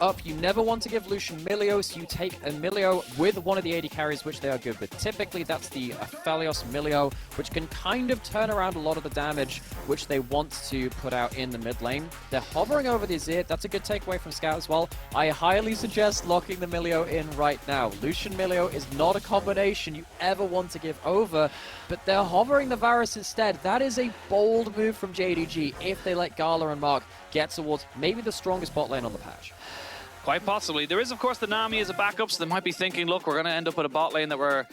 up, you never want to give Lucian Milio, so you take a Milio with one of the AD carries, which they are good with. Typically, that's the Aphelios Milio, which can kind of turn around a lot of the damage which they want to put out in the mid lane. They're hovering over the Azir. That's a good takeaway from Scout as well. I highly suggest locking the Milio in right now. Lucian Milio is not a combination you ever want to give over, but they're hovering the Varus instead. That is a bold move from JDG if they let Gala and Mark get towards maybe the strongest bot lane on the patch. Quite possibly. There is, of course, the Nami as a backup, so they might be thinking, look, we're going to end up with a bot lane that we're,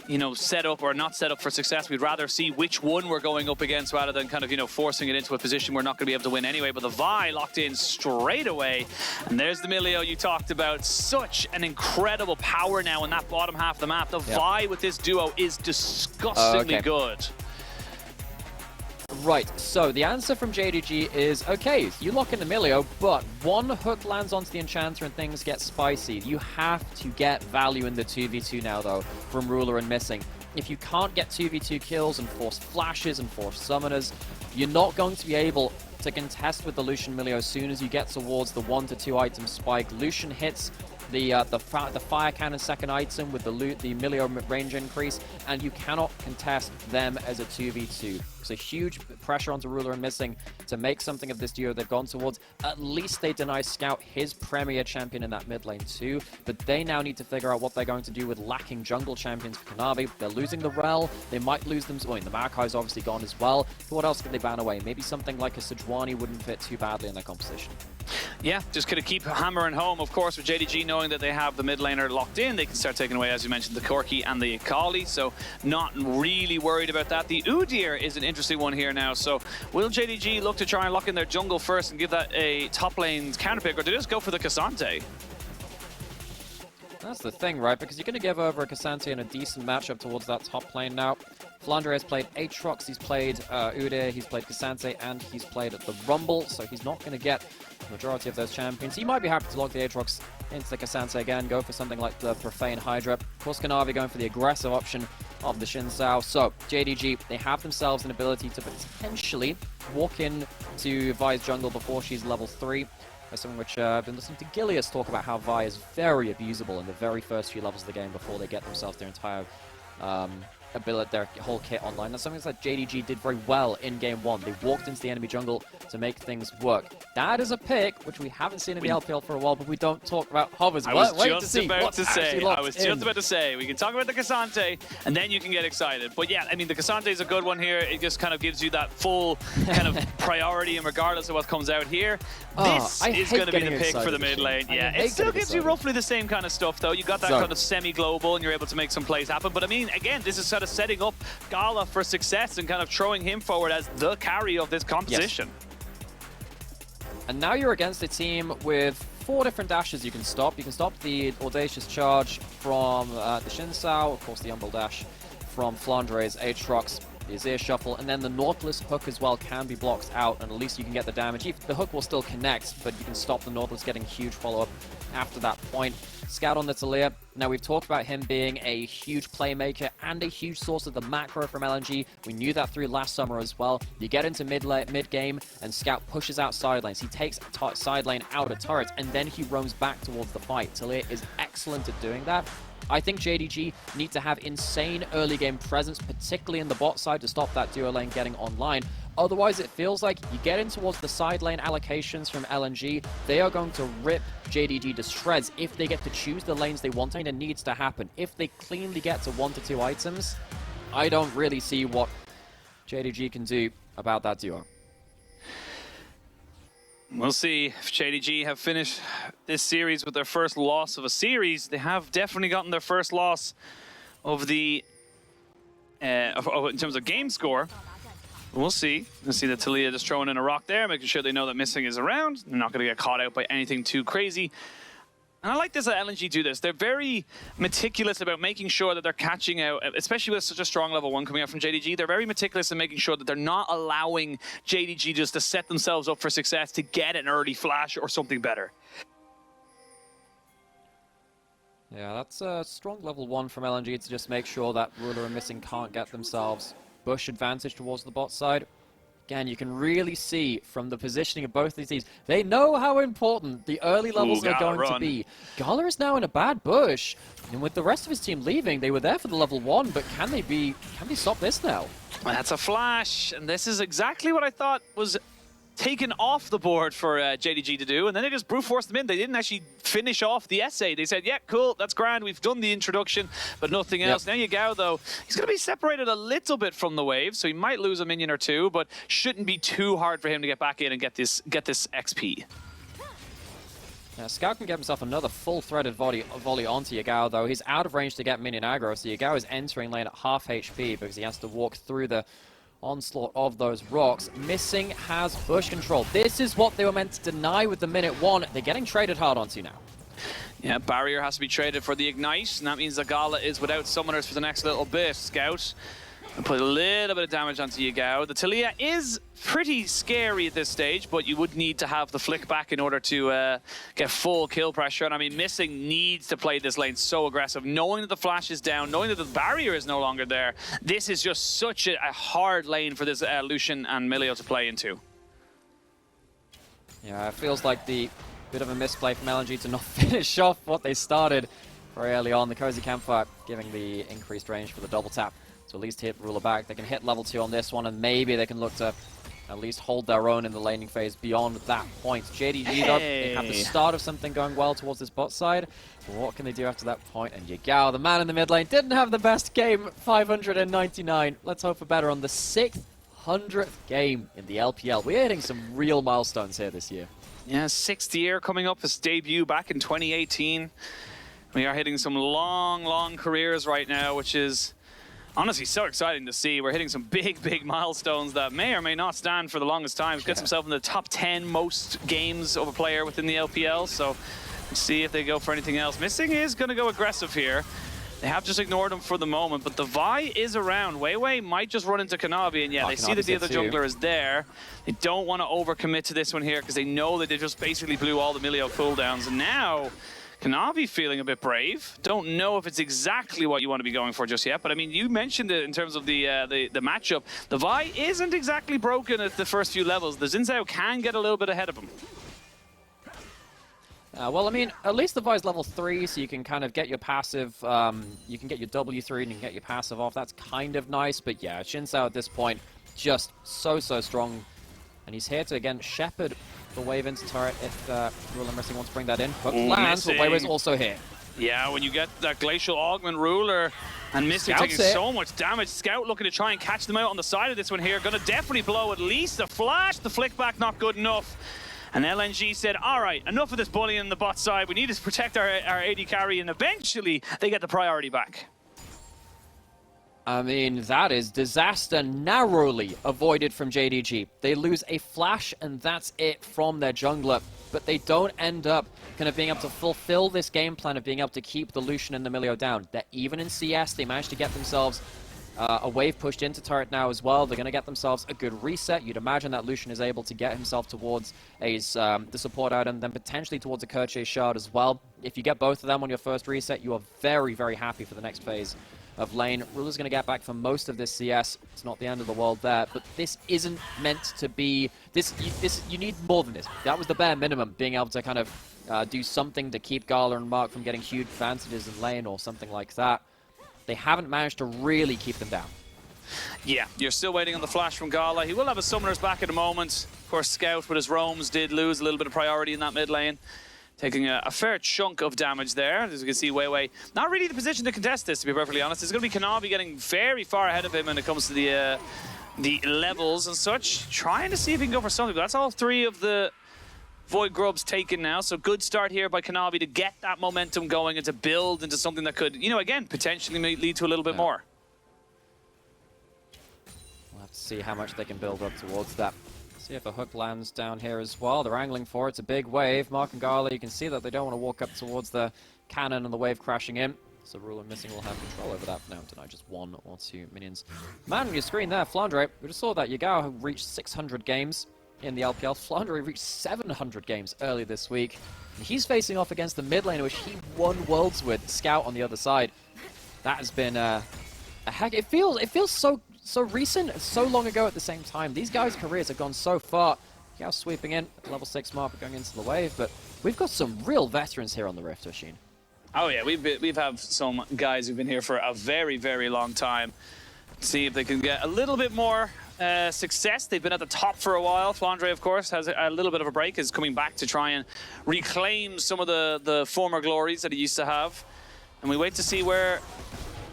you know, set up or not set up for success. We'd rather see which one we're going up against rather than kind of, you know, forcing it into a position we're not going to be able to win anyway. But the Vi locked in straight away. And there's the Milio you talked about. Such an incredible power now in that bottom half of the map. The Vi with this duo is disgustingly good. Right, so the answer from JDG is, okay, you lock in the Milio, but one hook lands onto the Enchanter and things get spicy. You have to get value in the 2v2 now, though, from Ruler and Missing. If you can't get 2v2 kills and force flashes and force summoners, you're not going to be able to contest with the Lucian Milio as soon as you get towards the 1 to 2 item spike. Lucian hits the fire cannon second item with the Milio range increase, and you cannot contest them as a 2v2. So huge pressure onto Ruler and Missing to make something of this duo they've gone towards. At least they deny Scout his premier champion in that mid lane too, but they now need to figure out what they're going to do with lacking jungle champions for Kanavi. They're losing the Rel, they might lose them, well, the Maokai's obviously gone as well. But what else could they ban away? Maybe something like a Sejuani wouldn't fit too badly in their composition. Yeah, just gonna keep hammering home, of course, with JDG knowing that they have the mid laner locked in. They can start taking away, as you mentioned, the Corki and the Akali, so not really worried about that. The Udyr is an interesting one here now, so will JDG look to try and lock in their jungle first and give that a top lane counterpick, or do they just go for the Cassante? That's the thing, right? Because you're going to give over a Cassante in a decent matchup towards that top lane now. Flandre has played Aatrox, he's played Udyr, he's played Cassante, and he's played the Rumble, so he's not going to get the majority of those champions. He might be happy to log the Aatrox into the Cassante again, go for something like the Profane Hydra. Of course, Kanavi going for the aggressive option of the Xin Zhao. So, JDG, they have themselves an ability to potentially walk in to Vi's jungle before she's level 3. That's something which I've been listening to Gilius talk about, how Vi is very abusable in the very first few levels of the game before they get themselves their entire ability, their whole kit online. That's something that JDG did very well in Game 1. They walked into the enemy jungle to make things work. That is a pick, which we haven't seen in the LPL for a while, but we don't talk about hovers. I was just about to say, we can talk about the Cassante, and then you can get excited. But yeah, I mean, the Cassante is a good one here. It just kind of gives you that full kind of priority, and regardless of what comes out here, this is going to be the pick for the mid lane. Yeah, it still gives you roughly the same kind of stuff, though. You got that kind of semi-global, and you're able to make some plays happen. But I mean, again, this is sort of setting up Gala for success and kind of throwing him forward as the carry of this composition. Yes. And now you're against a team with 4 different dashes you can stop. You can stop the Audacious Charge from the Xin Zhao, of course the Umbral Dash from Flandre's Aatrox, the Azir Shuffle, and then the Nautilus hook as well can be blocked out, and at least you can get the damage. The hook will still connect, but you can stop the Nautilus getting huge follow-up after that point. Scout on the Talia. Now, we've talked about him being a huge playmaker and a huge source of the macro from LNG. We knew that through last summer as well. You get into mid-game, and Scout pushes out side lanes. He takes side lane out of turrets, and then he roams back towards the fight. Talia is excellent at doing that. I think JDG need to have insane early game presence, particularly in the bot side, to stop that duo lane getting online. Otherwise, it feels like you get in towards the side lane allocations from LNG, they are going to rip JDG to shreds if they get to choose the lanes they want, and it needs to happen. If they cleanly get to 1 to 2 items, I don't really see what JDG can do about that duo. We'll see if JDG have finished this series with their first loss of a series. They have definitely gotten their first loss of the in terms of game score. We'll see. We'll see that Talia just throwing in a rock there, making sure they know that Missing is around. They're not going to get caught out by anything too crazy. And I like this that LNG do this. They're very meticulous about making sure that they're catching out, especially with such a strong level 1 coming out from JDG. They're very meticulous in making sure that they're not allowing JDG just to set themselves up for success to get an early flash or something better. Yeah, that's a strong level 1 from LNG to just make sure that Ruler and Missing can't get themselves bush advantage towards the bot side. Again, you can really see from the positioning of both these teams, they know how important the early levels are going to be. Gala is now in a bad bush, and with the rest of his team leaving, they were there for the level 1, but can they stop this now? That's a flash, and this is exactly what I thought was taken off the board for JDG to do, and then they just brute forced them in. They didn't actually finish off the essay. They said, yeah, cool, that's grand, we've done the introduction, but nothing else. Now Yagao, though, he's going to be separated a little bit from the wave, so he might lose a minion or two, but shouldn't be too hard for him to get back in and get this XP. Now, Scout can get himself another full-threaded volley onto Yagao, though. He's out of range to get minion aggro, so Yagao is entering lane at half HP because he has to walk through the onslaught of those rocks. Missing has bush control. This is what they were meant to deny with the minute 1. They're getting traded hard onto now. Yeah, barrier has to be traded for the ignite, and that means that Gala is without summoners for the next little bit. Scout and put a little bit of damage onto Yagao. The Talia is pretty scary at this stage, but you would need to have the flick back in order to get full kill pressure. And I mean, Missing needs to play this lane so aggressive, knowing that the flash is down, knowing that the barrier is no longer there. This is just such a hard lane for this Lucian and Milio to play into. Yeah, it feels like the bit of a misplay from LNG to not finish off what they started very early on. The Cozy Campfire giving the increased range for the double tap to at least hit Ruler back. They can hit level 2 on this one, and maybe they can look to at least hold their own in the laning phase beyond that point. JDG, though, they have the start of something going well towards this bot side. But what can they do after that point? And Yagao, the man in the mid lane, didn't have the best game, 599. Let's hope for better on the 600th game in the LPL. We're hitting some real milestones here this year. Yeah, 6th year coming up, his debut back in 2018. We are hitting some long, long careers right now, which is honestly so exciting to see. We're hitting some big milestones that may or may not stand for the longest time. He gets himself in the top 10 most games of a player within the LPL, so let's see if they go for anything else. Missing is going to go aggressive here. They have just ignored him for the moment, but the Vi is around. WeiWei might just run into Kanavi, and yeah, they see that the other jungler is there. They don't want to overcommit to this one here because they know that they just basically blew all the Milio cooldowns, and now Kanavi feeling a bit brave. Don't know if it's exactly what you want to be going for just yet, but I mean, you mentioned it in terms of the matchup. The Vi isn't exactly broken at the first few levels. The Xin Zhao can get a little bit ahead of him. Well, I mean, at least the Vi's level 3, so you can kind of get your passive, you can get your W3 and you can get your passive off. That's kind of nice, but yeah, Xin Zhao at this point, just so strong. And he's here to, again, shepherd the wave into turret if Ruler Missing wants to bring that in. Hook lands, but WeiWei's also here. Yeah, when you get that Glacial Augment Ruler and Missing taking so much damage, Scout looking to try and catch them out on the side of this one here. Gonna definitely blow at least a flash. The flick back not good enough. And LNG said, all right, enough of this bullying on the bot side. We need to protect our AD carry, and eventually they get the priority back. I mean, that is disaster narrowly avoided from JDG. They lose a flash, and that's it from their jungler. But they don't end up kind of being able to fulfill this game plan of being able to keep the Lucian and the Milio down. That even in CS, they managed to get themselves a wave pushed into turret now as well. They're going to get themselves a good reset. You'd imagine that Lucian is able to get himself towards the support item, then potentially towards a Kerche shard as well. If you get both of them on your first reset, you are very happy for the next phase of lane. Ruler's going to get back for most of this CS. It's not the end of the world there, but this isn't meant to be... You need more than this. That was the bare minimum, being able to kind of do something to keep Gala and Mark from getting huge advantages in lane or something like that. They haven't managed to really keep them down. Yeah, you're still waiting on the flash from Gala. He will have his summoners back in a moment. Of course, Scout with his roams did lose a little bit of priority in that mid lane, taking a fair chunk of damage there. As you can see, WeiWei not really in the position to contest this, to be perfectly honest. It's going to be Kanavi getting very far ahead of him when it comes to the levels and such. Trying to see if he can go for something. But that's all 3 of the Void Grubs taken now, so good start here by Kanavi to get that momentum going and to build into something that could, you know, again, potentially may lead to a little bit more. We'll have to see how much they can build up towards that. See if a hook lands down here as well. They're angling for it. It's a big wave. Mark and Gala, you can see that they don't want to walk up towards the cannon and the wave crashing in. So Ruler Missing will have control over that for now tonight. Just 1 or 2 minions. Man on your screen there, Flandre. We just saw that Yagao reached 600 games in the LPL. Flandre reached 700 games early this week. And he's facing off against the mid lane, which he won Worlds with, Scout on the other side. That has been a heck. It feels so recent, so long ago at the same time. These guys' careers have gone so far. Yagao sweeping in at the level 6 mark, going into the wave, but we've got some real veterans here on the Rift, Oshin. Oh yeah, we've have some guys who've been here for a very, very long time. See if they can get a little bit more success. They've been at the top for a while. Flandre, of course, has a little bit of a break, is coming back to try and reclaim some of the former glories that he used to have. And we wait to see where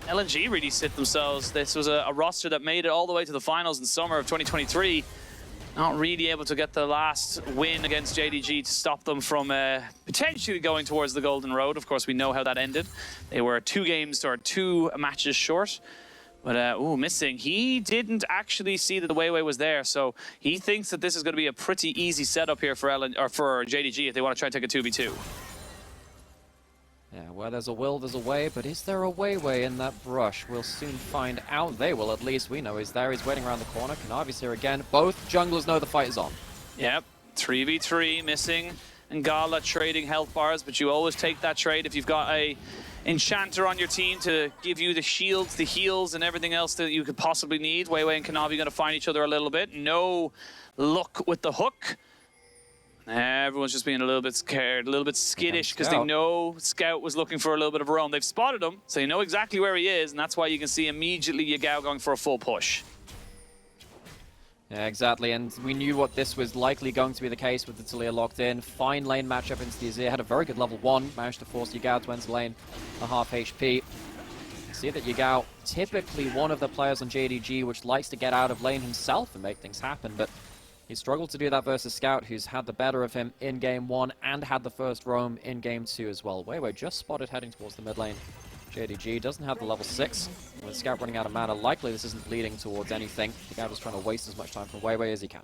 LNG really sit themselves. This was a roster that made it all the way to the finals in summer of 2023. Not really able to get the last win against JDG to stop them from potentially going towards the Golden Road. Of course, we know how that ended. They were 2 matches short. But, missing. He didn't actually see that the WeiWei was there, so he thinks that this is going to be a pretty easy setup here for JDG if they want to try and take a 2v2. Yeah, where there's a will, there's a way, but is there a WeiWei in that brush? We'll soon find out. They will, at least. We know he's there. He's waiting around the corner. Kanavi's here again. Both junglers know the fight is on. Yep, 3v3, missing, and Gala trading health bars, but you always take that trade if you've got a enchanter on your team to give you the shields, the heals, and everything else that you could possibly need. WeiWei and Kanavi are going to find each other a little bit. No luck with the hook. Everyone's just being a little bit scared, a little bit skittish because they know Scout was looking for a little bit of a roam. They've spotted him, so they know exactly where he is, and that's why you can see immediately Yagao going for a full push. Yeah, exactly, and we knew what this was likely going to be the case with the Taliyah locked in. Fine lane matchup into the Azir, had a very good level 1, managed to force Yagao to enter lane a half HP. See that Yagao, typically one of the players on JDG which likes to get out of lane himself and make things happen, but he struggled to do that versus Scout, who's had the better of him in game 1 and had the first roam in game 2 as well. WeiWei just spotted heading towards the mid lane. JDG doesn't have the level 6. With Scout running out of mana, likely this isn't leading towards anything. Yagao is trying to waste as much time from WeiWei as he can.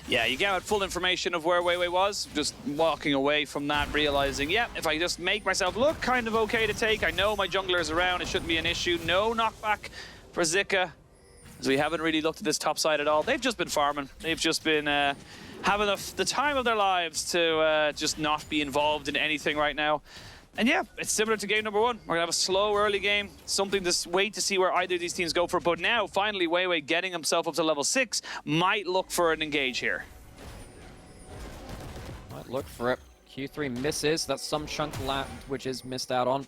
Yeah, Yagao had full information of where WeiWei was, just walking away from that, realizing, yeah, if I just make myself look kind of okay to take, I know my jungler is around, it shouldn't be an issue. No knockback for Zika, as we haven't really looked at this top side at all. They've just been farming. They've just been having the time of their lives to just not be involved in anything right now. And yeah, it's similar to game number 1. We're going to have a slow early game, something to wait to see where either of these teams go for. But now, finally, WeiWei getting himself up to level 6 might look for an engage here. Might look for it. Q3 misses. That's some chunk left, which is missed out on.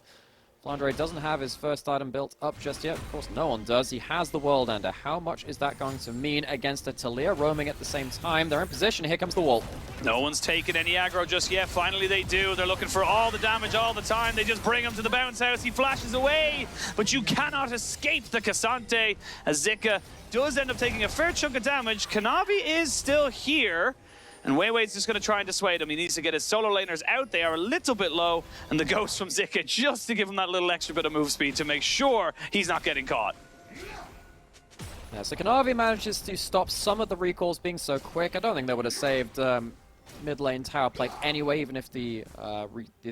Flandre doesn't have his first item built up just yet. Of course, no one does. He has the World Ender. How much is that going to mean against a Taliyah roaming at the same time? They're in position. Here comes the wall. No one's taken any aggro just yet. Finally, they do. They're looking for all the damage all the time. They just bring him to the bounce house. He flashes away, but you cannot escape the Cassante, as Zika does end up taking a fair chunk of damage. Kanavi is still here. And WeiWei's just going to try and dissuade him. He needs to get his solo laners out. They are a little bit low. And the ghost from Zika just to give him that little extra bit of move speed to make sure he's not getting caught. Yeah, so Kanavi manages to stop some of the recalls being so quick. I don't think that would have saved mid lane tower plate anyway, even if the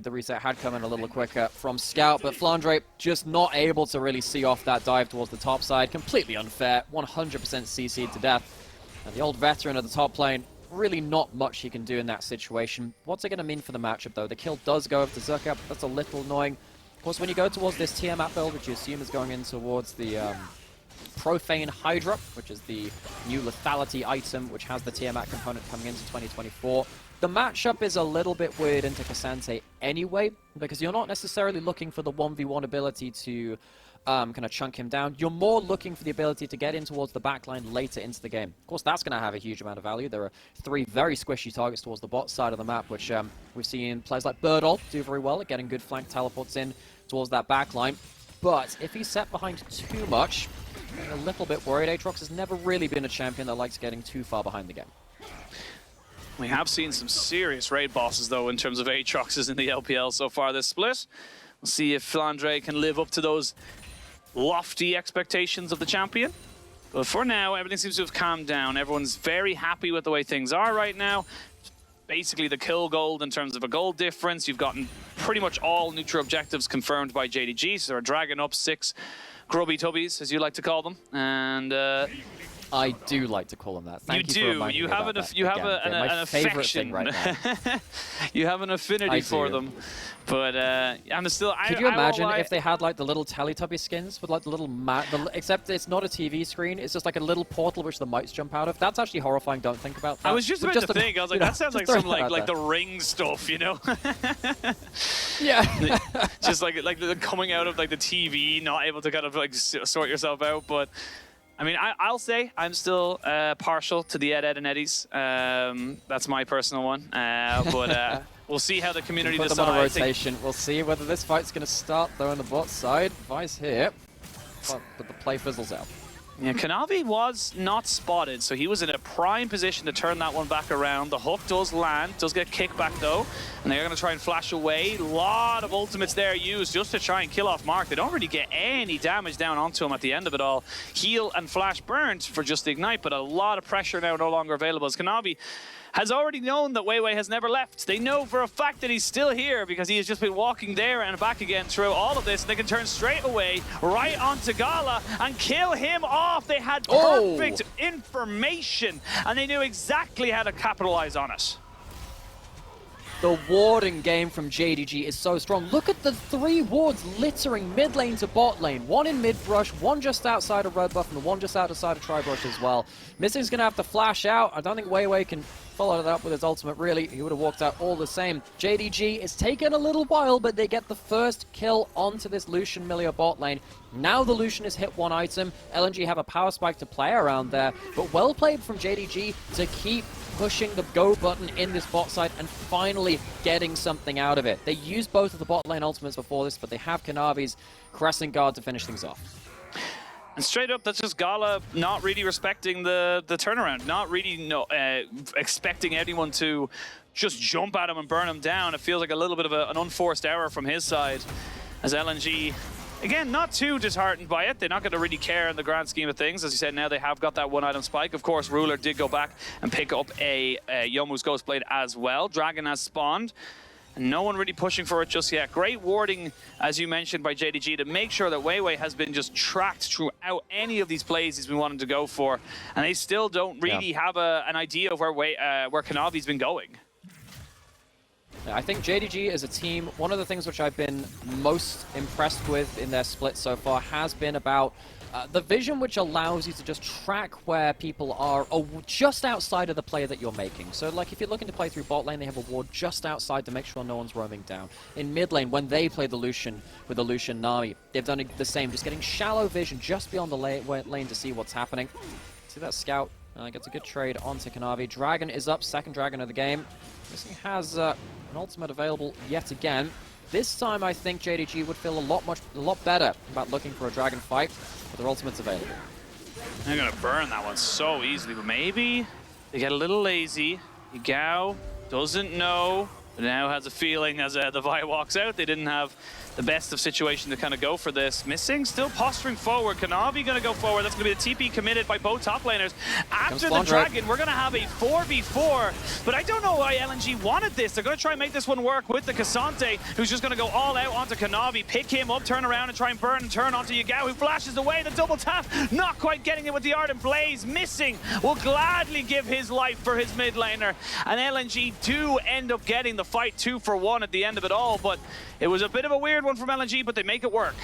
reset had come in a little quicker from Scout. But Flandre just not able to really see off that dive towards the top side. Completely unfair. 100% CC'd to death. And the old veteran at the top lane, really not much he can do in that situation. What's it going to mean for the matchup, though? The kill does go over to Zika, but that's a little annoying. Of course, when you go towards this Tiamat build, which you assume is going in towards the Profane Hydra, which is the new lethality item, which has the Tiamat component coming into 2024, the matchup is a little bit weird into Cassante anyway, because you're not necessarily looking for the 1v1 ability to kind of chunk him down. You're more looking for the ability to get in towards the backline later into the game. Of course, that's going to have a huge amount of value. There are 3 very squishy targets towards the bot side of the map, which we've seen players like Birdall do very well at getting good flank teleports in towards that backline. But if he's set behind too much, I'm a little bit worried. Aatrox has never really been a champion that likes getting too far behind the game. We have seen some serious raid bosses, though, in terms of Aatroxes in the LPL so far this split. We'll see if Flandre can live up to those lofty expectations of the champion. But for now, everything seems to have calmed down. Everyone's very happy with the way things are right now. Basically the kill gold in terms of a gold difference. You've gotten pretty much all neutral objectives confirmed by JDG, so they're dragging up 6 grubby tubbies, as you like to call them. And I do like to call them that. Thank you do. for reminding you me have about an, that. you have Again, an favorite affection. thing right now. You have an affinity for them. But I'm still. Could you imagine if they had like the little Teletubby skins with like the little except it's not a TV screen. It's just like a little portal which the mites jump out of. That's actually horrifying. Don't think about that. I was just about to think. I was like, that sounds like some like the Ring stuff, you know? Yeah. Just like coming out of like the TV, not able to kind of like sort yourself out, but. I mean, I'll say I'm still partial to the Ed and Eddies. That's my personal one. But we'll see how the community decides. Put them on a rotation. We'll see whether this fight's going to start, though, on the bot side. Vice here. But the play fizzles out. Yeah, Kanavi was not spotted, so he was in a prime position to turn that one back around. The hook does land, does get kicked back though, and they're going to try and flash away. A lot of ultimates there used just to try and kill off Mark. They don't really get any damage down onto him at the end of it all. Heal and flash burned for just the ignite, but a lot of pressure now no longer available as Kanavi has already known that WeiWei has never left. They know for a fact that he's still here because he has just been walking there and back again through all of this. And they can turn straight away right onto Gala and kill him off. They had perfect information and they knew exactly how to capitalize on it. The warding game from JDG is so strong. Look at the 3 wards littering mid lane to bot lane. One in mid brush, one just outside of red buff, and the one just outside of tri brush as well. Missing's going to have to flash out. I don't think WeiWei can follow that up with his ultimate, really. He would have walked out all the same. JDG, it's taken a little while, but they get the first kill onto this Lucian Millia bot lane. Now the Lucian has hit one item. LNG have a power spike to play around there, but well played from JDG to keep pushing the go button in this bot side and finally getting something out of it. They used both of the bot lane ultimates before this, but they have Kanavi's Crescent Guard to finish things off. And straight up, that's just Gala not really respecting the turnaround, not really expecting anyone to just jump at him and burn him down. It feels like a little bit of an unforced error from his side as LNG, again, not too disheartened by it. They're not going to really care in the grand scheme of things. As you said, now they have got that one-item spike. Of course, Ruler did go back and pick up a Youmuu's Ghostblade as well. Dragon has spawned. And no one really pushing for it just yet. Great warding, as you mentioned, by JDG to make sure that WeiWei has been just tracked throughout any of these plays he's been wanting to go for. And they still don't really have an idea of where Kanavi's been going. I think JDG as a team, one of the things which I've been most impressed with in their split so far has been about the vision which allows you to just track where people are just outside of the play that you're making. So like if you're looking to play through bot lane, they have a ward just outside to make sure no one's roaming down. In mid lane, when they play the Lucian with the Lucian Nami, they've done the same, just getting shallow vision just beyond the lane to see what's happening. See that scout gets a good trade onto Kanavi. Dragon is up, second Dragon of the game. Missing has an ultimate available yet again. This time I think JDG would feel a lot better about looking for a Dragon fight, but their ultimate's available. They're gonna burn that one so easily, but maybe they get a little lazy. Yagao doesn't know, but now has a feeling as the Vi walks out, they didn't have the best of situation to kind of go for this. Missing, still posturing forward. Kanavi gonna go forward. That's gonna be the TP committed by both top laners. After the Dragon, we're gonna have a 4v4, but I don't know why LNG wanted this. They're gonna try and make this one work with the Cassante, who's just gonna go all out onto Kanavi, pick him up, turn around and try and burn and turn onto Yagao, who flashes away. The double tap, not quite getting it with the Ardent Blaze. Missing will gladly give his life for his mid laner, and LNG do end up getting the fight 2-for-1 at the end of it all, but it was a bit of a weird one from LNG, but they make it work.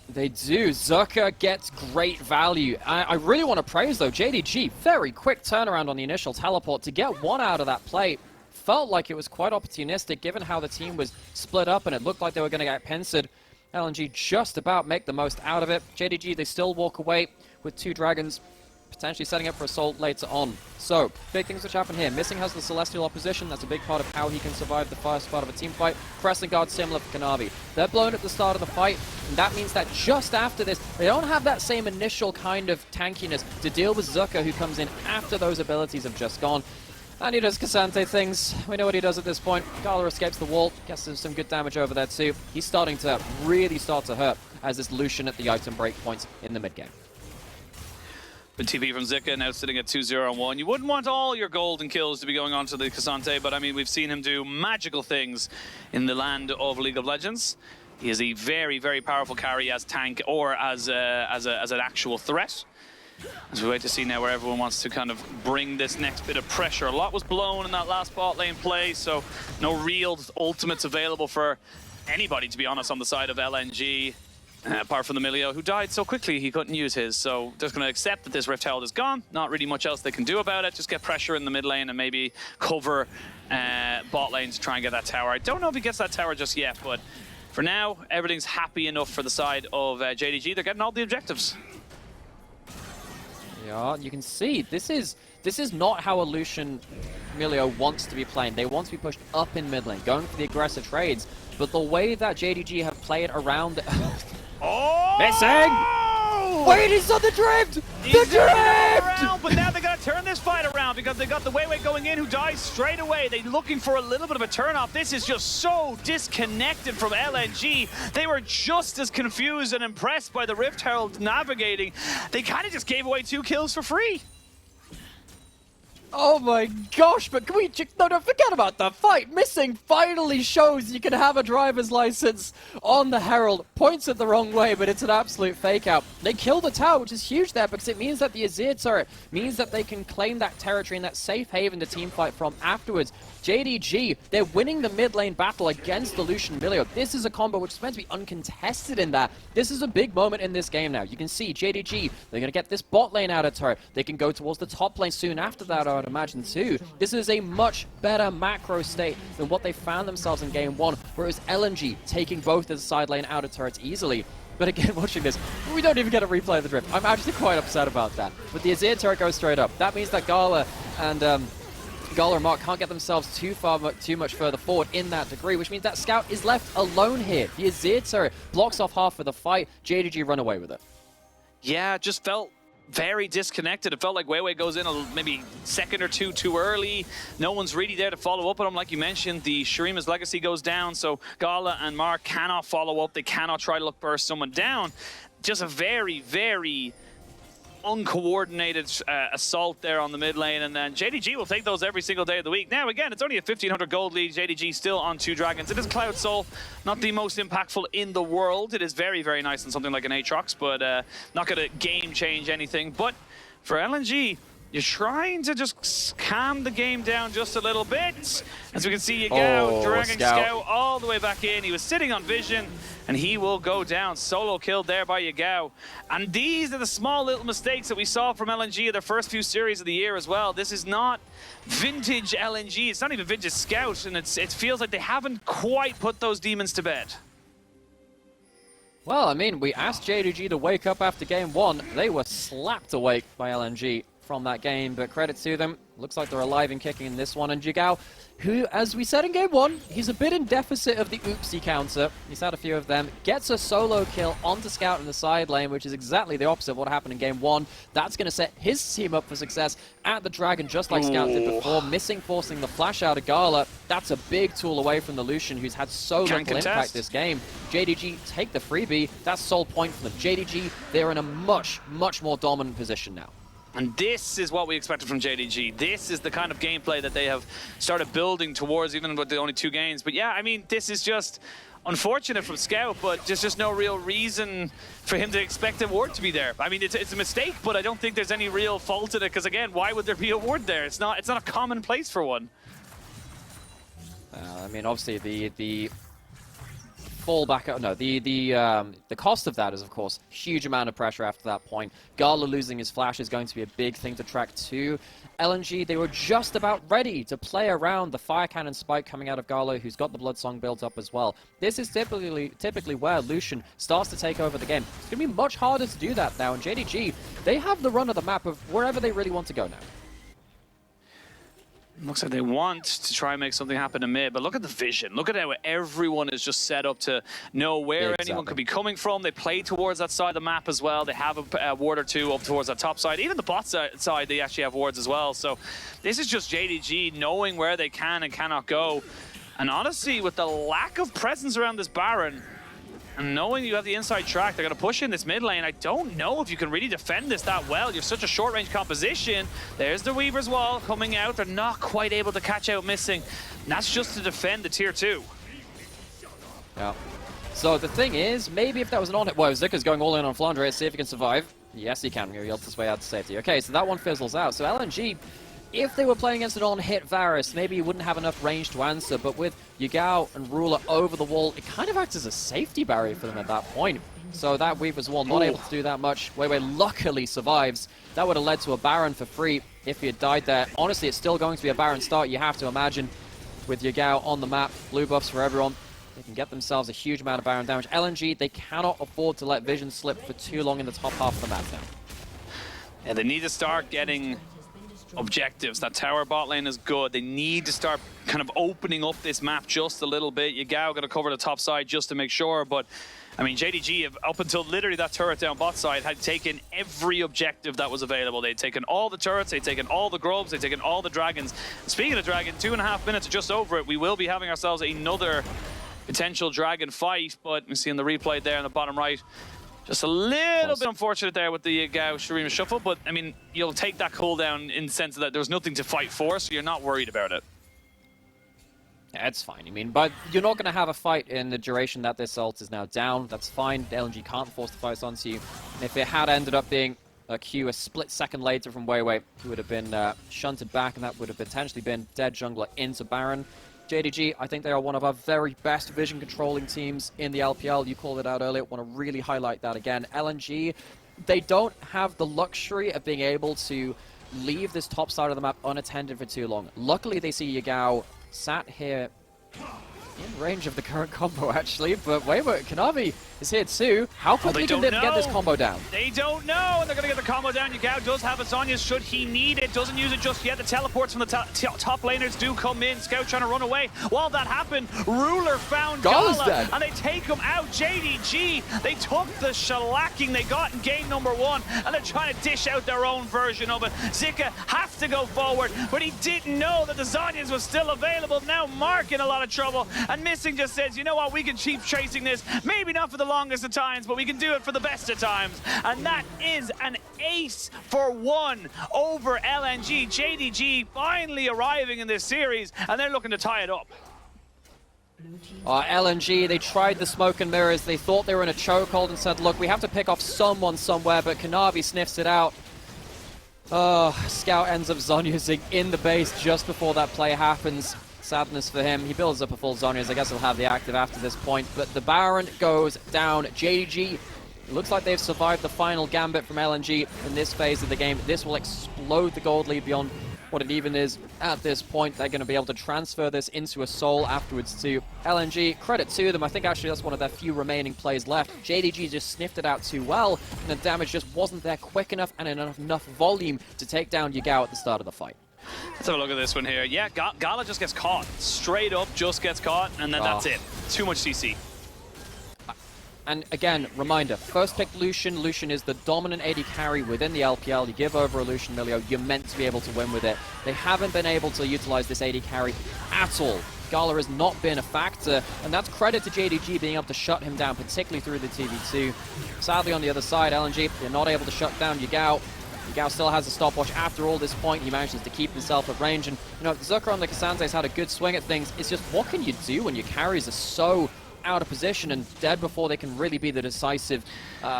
They do. Zika gets great value. I really want to praise, though, JDG. Very quick turnaround on the initial teleport to get one out of that play. Felt like it was quite opportunistic, given how the team was split up and it looked like they were going to get pincered. LNG just about make the most out of it. JDG, they still walk away with 2 Dragons, potentially setting up for Assault later on. So, big things which happen here. Missing has the Celestial opposition. That's a big part of how he can survive the first part of a team fight. Crescent Guard similar for Kanavi. They're blown at the start of the fight, and that means that just after this, they don't have that same initial kind of tankiness to deal with Zika, who comes in after those abilities have just gone. And he does Cassante things. We know what he does at this point. Gala escapes the wall, gets some good damage over there too. He's starting to really start to hurt as this Lucian at the item break points in the mid game. Good TP from Zika, now sitting at 2-0-1. You wouldn't want all your golden kills to be going on to the Cassante, but I mean, we've seen him do magical things in the land of League of Legends. He is a very, very powerful carry as tank or as an actual threat. As we wait to see now where everyone wants to kind of bring this next bit of pressure. A lot was blown in that last bot lane play, so no real ultimates available for anybody, to be honest, on the side of LNG. Apart from the Milio, who died so quickly he couldn't use his. So just going to accept that this Rift Herald is gone. Not really much else they can do about it. Just get pressure in the mid lane and maybe cover bot lane to try and get that tower. I don't know if he gets that tower just yet, but for now, everything's happy enough for the side of JDG. They're getting all the objectives. Yeah, you can see this is not how a Lucian Milio wants to be playing. They want to be pushed up in mid lane, going for the aggressive trades. But the way that JDG have played around oh! Missing! Wait, he's on the drift! The drift! Around, but now they got to turn this fight around because they got the WeiWei going in who dies straight away. They're looking for a little bit of a turn-off. This is just so disconnected from LNG. They were just as confused and impressed by the Rift Herald navigating. They kind of just gave away 2 kills for free. Oh my gosh, but can we no, forget about the fight. Missing finally shows you can have a driver's license on the Herald. Points it the wrong way, but it's an absolute fake out. They kill the tower, which is huge there because it means that the Azir turret means that they can claim that territory and that safe haven to team fight from afterwards. JDG, they're winning the mid lane battle against the Lucian Milio. This is a combo which is meant to be uncontested in that. This is a big moment in this game now. You can see JDG, they're going to get this bot lane out of turret. They can go towards the top lane soon after that, I would imagine too. This is a much better macro state than what they found themselves in game 1, where it was LNG taking both of the side lane out of turrets easily. But again, watching this, we don't even get a replay of the drift. I'm actually quite upset about that. But the Azir turret goes straight up. That means that Gala and Gala and Mark can't get themselves too much further forward in that degree, which means that Scout is left alone here. The Azir turret blocks off half of the fight. JDG run away with it. Yeah, it just felt very disconnected. It felt like WeiWei goes in maybe second or two too early. No one's really there to follow up on him. Like you mentioned, the Shurima's legacy goes down, so Gala and Mark cannot follow up. They cannot try to burst someone down. Just a very, very uncoordinated assault there on the mid lane, and then JDG will take those every single day of the week. Now again, it's only a 1500 gold lead. JDG still on 2 dragons. It is Cloud Soul, not the most impactful in the world. It is very, very nice on something like an Aatrox, but not going to game change anything. But for LNG, you're trying to just calm the game down just a little bit. As we can see, Yagao dragging Scout all the way back in. He was sitting on Vision, and he will go down. Solo killed there by Yagao. And these are the small little mistakes that we saw from LNG in their first few series of the year as well. This is not vintage LNG. It's not even vintage Scout, and it feels like they haven't quite put those demons to bed. Well, I mean, we asked JDG to wake up after game 1. They were slapped awake by LNG from that game, but credit to them. Looks like they're alive and kicking in this one. And Yagao, who, as we said in game 1, he's a bit in deficit of the oopsie counter. He's had a few of them. Gets a solo kill onto Scout in the side lane, which is exactly the opposite of what happened in game 1. That's going to set his team up for success at the Dragon, just like Scout did before. Missing, forcing the flash out of Gala. That's a big tool away from the Lucian, who's had so little impact this game. JDG take the freebie. That's sole point for them. JDG, they're in a much, much more dominant position now. And this is what we expected from JDG. This is the kind of gameplay that they have started building towards, even with the only 2 games. But yeah, I mean, this is just unfortunate from Scout, but there's just no real reason for him to expect a ward to be there. I mean, it's a mistake, but I don't think there's any real fault in it, because again, why would there be a ward there? It's not a common place for one. I mean, obviously the fallback. No, the cost of that is, of course, huge amount of pressure after that point. Gala losing his flash is going to be a big thing to track too. LNG, they were just about ready to play around the fire cannon spike coming out of Gala, who's got the blood song built up as well. This is typically where Lucian starts to take over the game. It's going to be much harder to do that now, and JDG, they have the run of the map of wherever they really want to go now. Looks like they want to try and make something happen in mid, but look at the vision. Look at how everyone is just set up to know where anyone could be coming from. They play towards that side of the map as well. They have a ward or 2 up towards that top side. Even the bot side, they actually have wards as well. So this is just JDG knowing where they can and cannot go. And honestly, with the lack of presence around this Baron, and knowing you have the inside track, they're going to push in this mid lane. I don't know if you can really defend this that well. You're such a short-range composition. There's the Weaver's Wall coming out. They're not quite able to catch out Missing. And that's just to defend the tier 2. Yeah. So the thing is, maybe if that was an on-hit... Well, Zika's going all in on Flandre. See if he can survive. Yes, he can. He yelts his way out to safety. Okay, so that one fizzles out. So LNG, if they were playing against an on-hit Varus, maybe he wouldn't have enough range to answer, but with Yagao and Ruler over the wall, it kind of acts as a safety barrier for them at that point. So that Weaver's wall not able to do that much. WeiWei luckily survives. That would have led to a Baron for free if he had died there. Honestly, it's still going to be a Baron start, you have to imagine, with Yagao on the map. Blue buffs for everyone. They can get themselves a huge amount of Baron damage. LNG, they cannot afford to let Vision slip for too long in the top half of the map now. Yeah, they need to start getting objectives. That tower bot lane is good. They need to start kind of opening up this map just a little bit. Yagao got to cover the top side just to make sure, but I mean, JDG, up until literally that turret down bot side, had taken every objective that was available. They'd taken all the turrets, they'd taken all the grubs, they'd taken all the dragons. Speaking of dragon, 2.5 minutes just over it. We will be having ourselves another potential dragon fight, but we see in the replay there in the bottom right, just a little bit unfortunate there with the Yagao Shurima shuffle, but I mean, you'll take that cooldown in the sense that there's nothing to fight for, so you're not worried about it. Yeah, it's fine. I mean, but you're not going to have a fight in the duration that this ult is now down. That's fine. LNG can't force the fights onto you. And if it had ended up being a Q a split second later from WeiWei, he would have been shunted back, and that would have potentially been dead jungler into Baron. JDG, I think they are one of our very best vision controlling teams in the LPL. You called it out earlier. Want to really highlight that again. LNG, they don't have the luxury of being able to leave this top side of the map unattended for too long. Luckily, they see Yagao sat here in range of the current combo, actually, but WeiWei, Kanavi is here too. How quickly can they get this combo down? They don't know, and they're going to get the combo down. Yagao does have a Zhonya should he need it. Doesn't use it just yet. The teleports from the top laners do come in. Scout trying to run away. While that happened, Ruler found Gala, and they take him out. JDG, they took the shellacking they got in game number 1, and they're trying to dish out their own version of it. Zika has to go forward, but he didn't know that the Zhonyas was still available. Now Mark in a lot of trouble, and Missing just says, you know what, we can keep chasing this. Maybe not for the longest of times, but we can do it for the best of times. And that is an ace for 1 over LNG. JDG finally arriving in this series, and they're looking to tie it up. LNG, they tried the smoke and mirrors. They thought they were in a chokehold and said, look, we have to pick off someone somewhere, but Kanavi sniffs it out. Scout ends up Zhonyasing in the base just before that play happens. Sadness for him. He builds up a full Zhonyas. I guess he'll have the active after this point, but the Baron goes down. JDG, it looks like they've survived the final gambit from LNG in this phase of the game. This will explode the gold lead beyond what it even is at this point. They're going to be able to transfer this into a soul afterwards to LNG. Credit to them. I think actually that's one of their few remaining plays left. JDG just sniffed it out too well, and the damage just wasn't there quick enough and enough volume to take down Yagao at the start of the fight. Let's have a look at this one here. Yeah, Gala just gets caught. Straight up just gets caught, and then that's it. Too much CC. And again, reminder, first pick Lucian. Lucian is the dominant AD carry within the LPL. You give over a Lucian Milio, you're meant to be able to win with it. They haven't been able to utilize this AD carry at all. Gala has not been a factor, and that's credit to JDG being able to shut him down, particularly through the TV2. Sadly, on the other side, LNG, they're not able to shut down Yagao. Yagao still has a stopwatch after all this point. He manages to keep himself at range, and you know, Zucker on the Cassante's had a good swing at things. It's just, what can you do when your carries are so out of position and dead before they can really be the decisive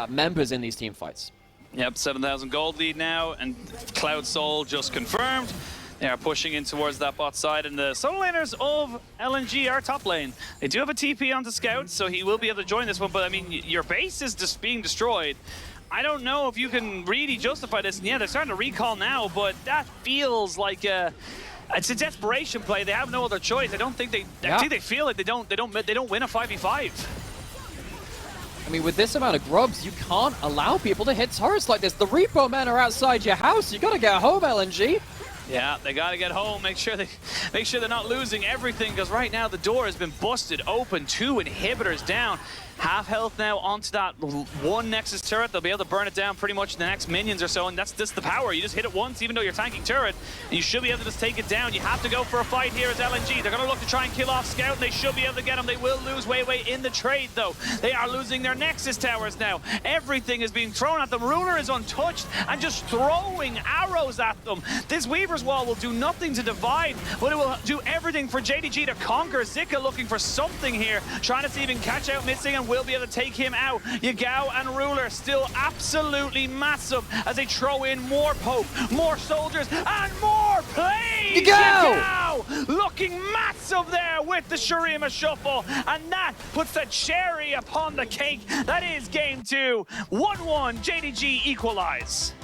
members in these team fights? Yep, 7,000 gold lead now, and Cloud Soul just confirmed. They are pushing in towards that bot side, and the solo laners of LNG are top lane. They do have a TP onto Scout, so he will be able to join this one, but I mean, your base is just being destroyed. I don't know if you can really justify this, and yeah, they're starting to recall now, but that feels like it's a desperation play. They have no other choice. I don't think they. I think they feel like they don't win a 5v5. I mean, with this amount of grubs, you can't allow people to hit turrets like this. The repo men are outside your house. You gotta get home, LNG. Yeah, they gotta get home. Make sure they're not losing everything, because right now the door has been busted open. 2 inhibitors down. Half health now onto that one Nexus turret. They'll be able to burn it down pretty much in the next minions or so, and that's just the power. You just hit it once, even though you're tanking turret, and you should be able to just take it down. You have to go for a fight here as LNG. They're going to look to try and kill off Scout, and they should be able to get him. They will lose WeiWei in the trade, though. They are losing their Nexus towers now. Everything is being thrown at them. Ruler is untouched and just throwing arrows at them. This Weaver Reaper's Wall will do nothing to divide, but it will do everything for JDG to conquer. Zika looking for something here, trying to see if he can catch out Missing and will be able to take him out. Yagao and Ruler still absolutely massive as they throw in more poke, more soldiers, and more plays! Yagao looking massive there with the Shurima Shuffle, and that puts the cherry upon the cake. That is game 2. 1-1, JDG equalize.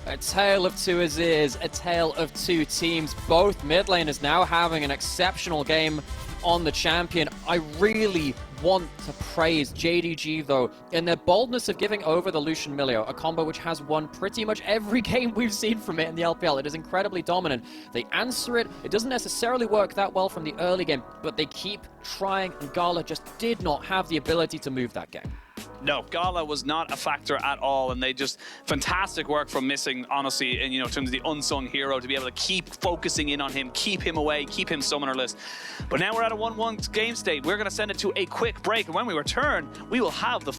A tale of two Azirs, a tale of two teams. Both mid laners now having an exceptional game on the champion. I really want to praise JDG though in their boldness of giving over the Lucian Milio, a combo which has won pretty much every game we've seen from it in the LPL. It is incredibly dominant. They answer it. It doesn't necessarily work that well from the early game, but they keep trying, and Gala just did not have the ability to move that game. No, Gala was not a factor at all, and they just fantastic work from Missing, honestly, and in terms of the unsung hero, to be able to keep focusing in on him, keep him away, keep him summonerless. But now we're at a 1-1 game state. We're going to send it to a quick break, and when we return, we will have the